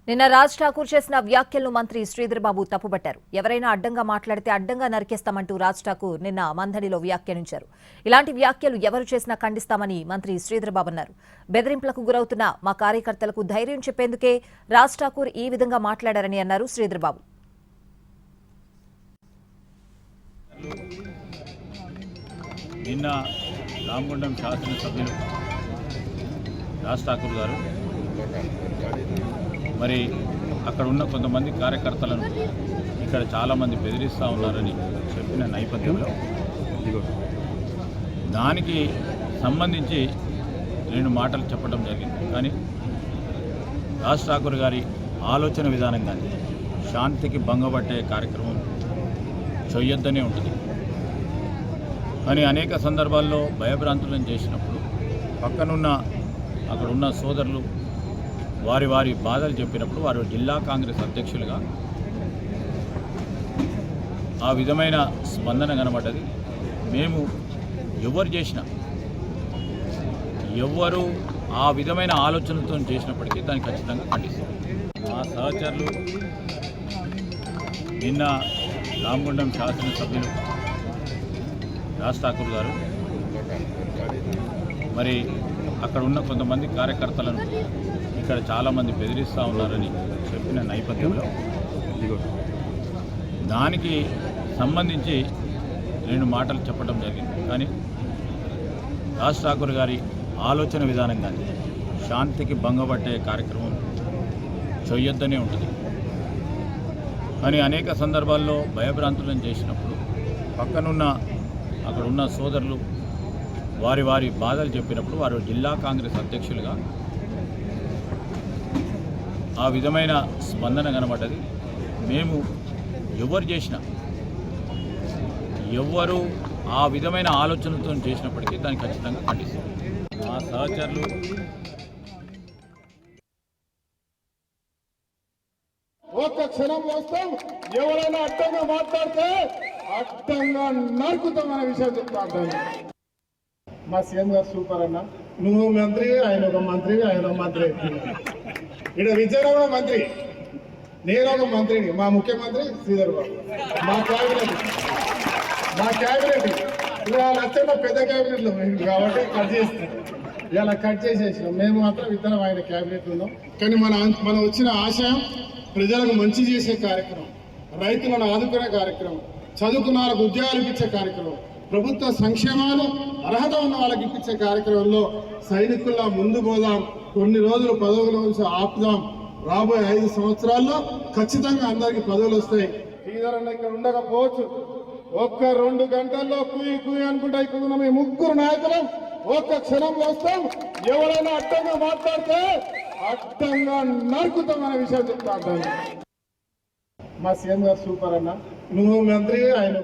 నిన్న రాజ్ ఠాకూర్ చేసిన వ్యాఖ్యలను మంత్రి శ్రీధర్ బాబు తప్పుబట్టారు. ఎవరైనా అడ్డంగా మాట్లాడితే అడ్డంగా నరికేస్తామంటూ రాజ్ ఠాకూర్ నిన్న మంథనిలో వ్యాఖ్యానించారు. ఇలాంటి వ్యాఖ్యలు ఎవరు చేసినా ఖండిస్తామని మంత్రి శ్రీధర్ బాబు అన్నారు. బెదిరింపులకు గురవుతున్న మా కార్యకర్తలకు ధైర్యం చెప్పేందుకే రాజ్ ఠాకూర్ ఈ విధంగా మాట్లాడారని అన్నారు శ్రీధర్ బాబు. నిన్న రామగుండం శాసనసభ్యులు రాజ్ ఠాకూర్ గారు మరి అక్కడ ఉన్న కొంతమంది కార్యకర్తలను ఇక్కడ చాలామంది బెదిరిస్తూ ఉన్నారని చెప్పిన నేపథ్యంలో దానికి సంబంధించి 2 మాటలు చెప్పడం జరిగింది. కానీ రాజ్ ఠాకూర్ గారి ఆలోచన విధానం కానీ శాంతికి భంగపట్టే కార్యక్రమం చేయొద్దనే ఉంటుంది. కానీ అనేక సందర్భాల్లో భయభ్రాంతులను చేసినప్పుడు అక్కడ ఉన్న సోదరులు వారి బాధలు చెప్పినప్పుడు వారు జిల్లా కాంగ్రెస్ అధ్యక్షులుగా ఆ విధమైన స్పందన కనబడ్డది. మేము ఎవరు ఆ విధమైన ఆలోచనతో చేసినప్పటికీ దాన్ని ఖచ్చితంగా ఖండిస్తాం. మా సహచరులు నిన్న రామగుండం శాసనసభ్యులు రాజ్ ఠాకూర్ గారు మరి అక్కడ ఉన్న కొంతమంది కార్యకర్తలను ఇక్కడ చాలామంది బెదిరిస్తూ ఉన్నారని చెప్పిన నేపథ్యంలో దానికి సంబంధించి 2 మాటలు చెప్పడం జరిగింది. కానీ రాజ్ ఠాకూర్ గారి ఆలోచన విధానం కానీ శాంతికి భంగపట్టే కార్యక్రమం చేయొద్దనే ఉంటుంది. కానీ అనేక సందర్భాల్లో భయభ్రాంతులను చేసినప్పుడు అక్కడ ఉన్న సోదరులు వారి బాధలు చెప్పినప్పుడు వారు జిల్లా కాంగ్రెస్ అధ్యక్షులుగా ఆ విధమైన స్పందన కనబడ్డది. మేము ఎవరు ఆ విధమైన ఆలోచనతో చేసినప్పటికీ దాన్ని ఖచ్చితంగా ఖండిస్తాం. మా సహచరులు ఒక్క క్షణం వస్తాం, ఎవరైనా అడ్డంగా మాట్లాడితే అడ్డంగా నరుకుతామనే విషయం చెప్తాను. మా సీఎం గారు సూపర్ అన్న. నువ్వు మంత్రి, ఆయన ఒక మంత్రి. ఇక్కడ విజయనగర మంత్రి, నేను ఒక మంత్రిని. మా ముఖ్యమంత్రి శ్రీధర్ బాబు, మా క్యాబినెట్ ఇలా నచ్చండి పెద్ద క్యాబినెట్లో కాబట్టి కట్ చేస్తున్నాం. ఇలా కట్ చేసేసినాం. మేము మాత్రం ఇద్దరం ఆయన క్యాబినెట్ ఉన్నాం. కానీ మనం వచ్చిన ఆశయం ప్రజలకు మంచి చేసే కార్యక్రమం, రైతులను ఆదుకునే కార్యక్రమం, చదువుకున్న వాళ్ళకు ఉద్యోగాలు ఇప్పించే కార్యక్రమం, ప్రభుత్వ సంక్షేమాలు అర్హత ఉన్న వాళ్ళకి ఇప్పించే కార్యక్రమంలో సైనికుల్లా ముందు పోదాం. కొన్ని రోజులు పదవుల నుంచి ఆపుదాం. రాబోయే 5 సంవత్సరాల్లో ఖచ్చితంగా అందరికీ పదవులు వస్తాయి. శ్రీధరన్న ఇక్కడ ఉండకపోవచ్చు. ఒక్క 2 గంటల్లో కుయి అనుకుంటా ఇక్కడ ఉన్న మీ 3 నాయకులం ఒక్క క్షణం వస్తాం, ఎవరైనా అడ్డంగా మాట్లాడితే అడ్డంగా నరుకుతామనే విషయం చెప్తాను. మా సీఎం గారు సూపర్ అన్న. నువ్వు మంత్రి, ఆయన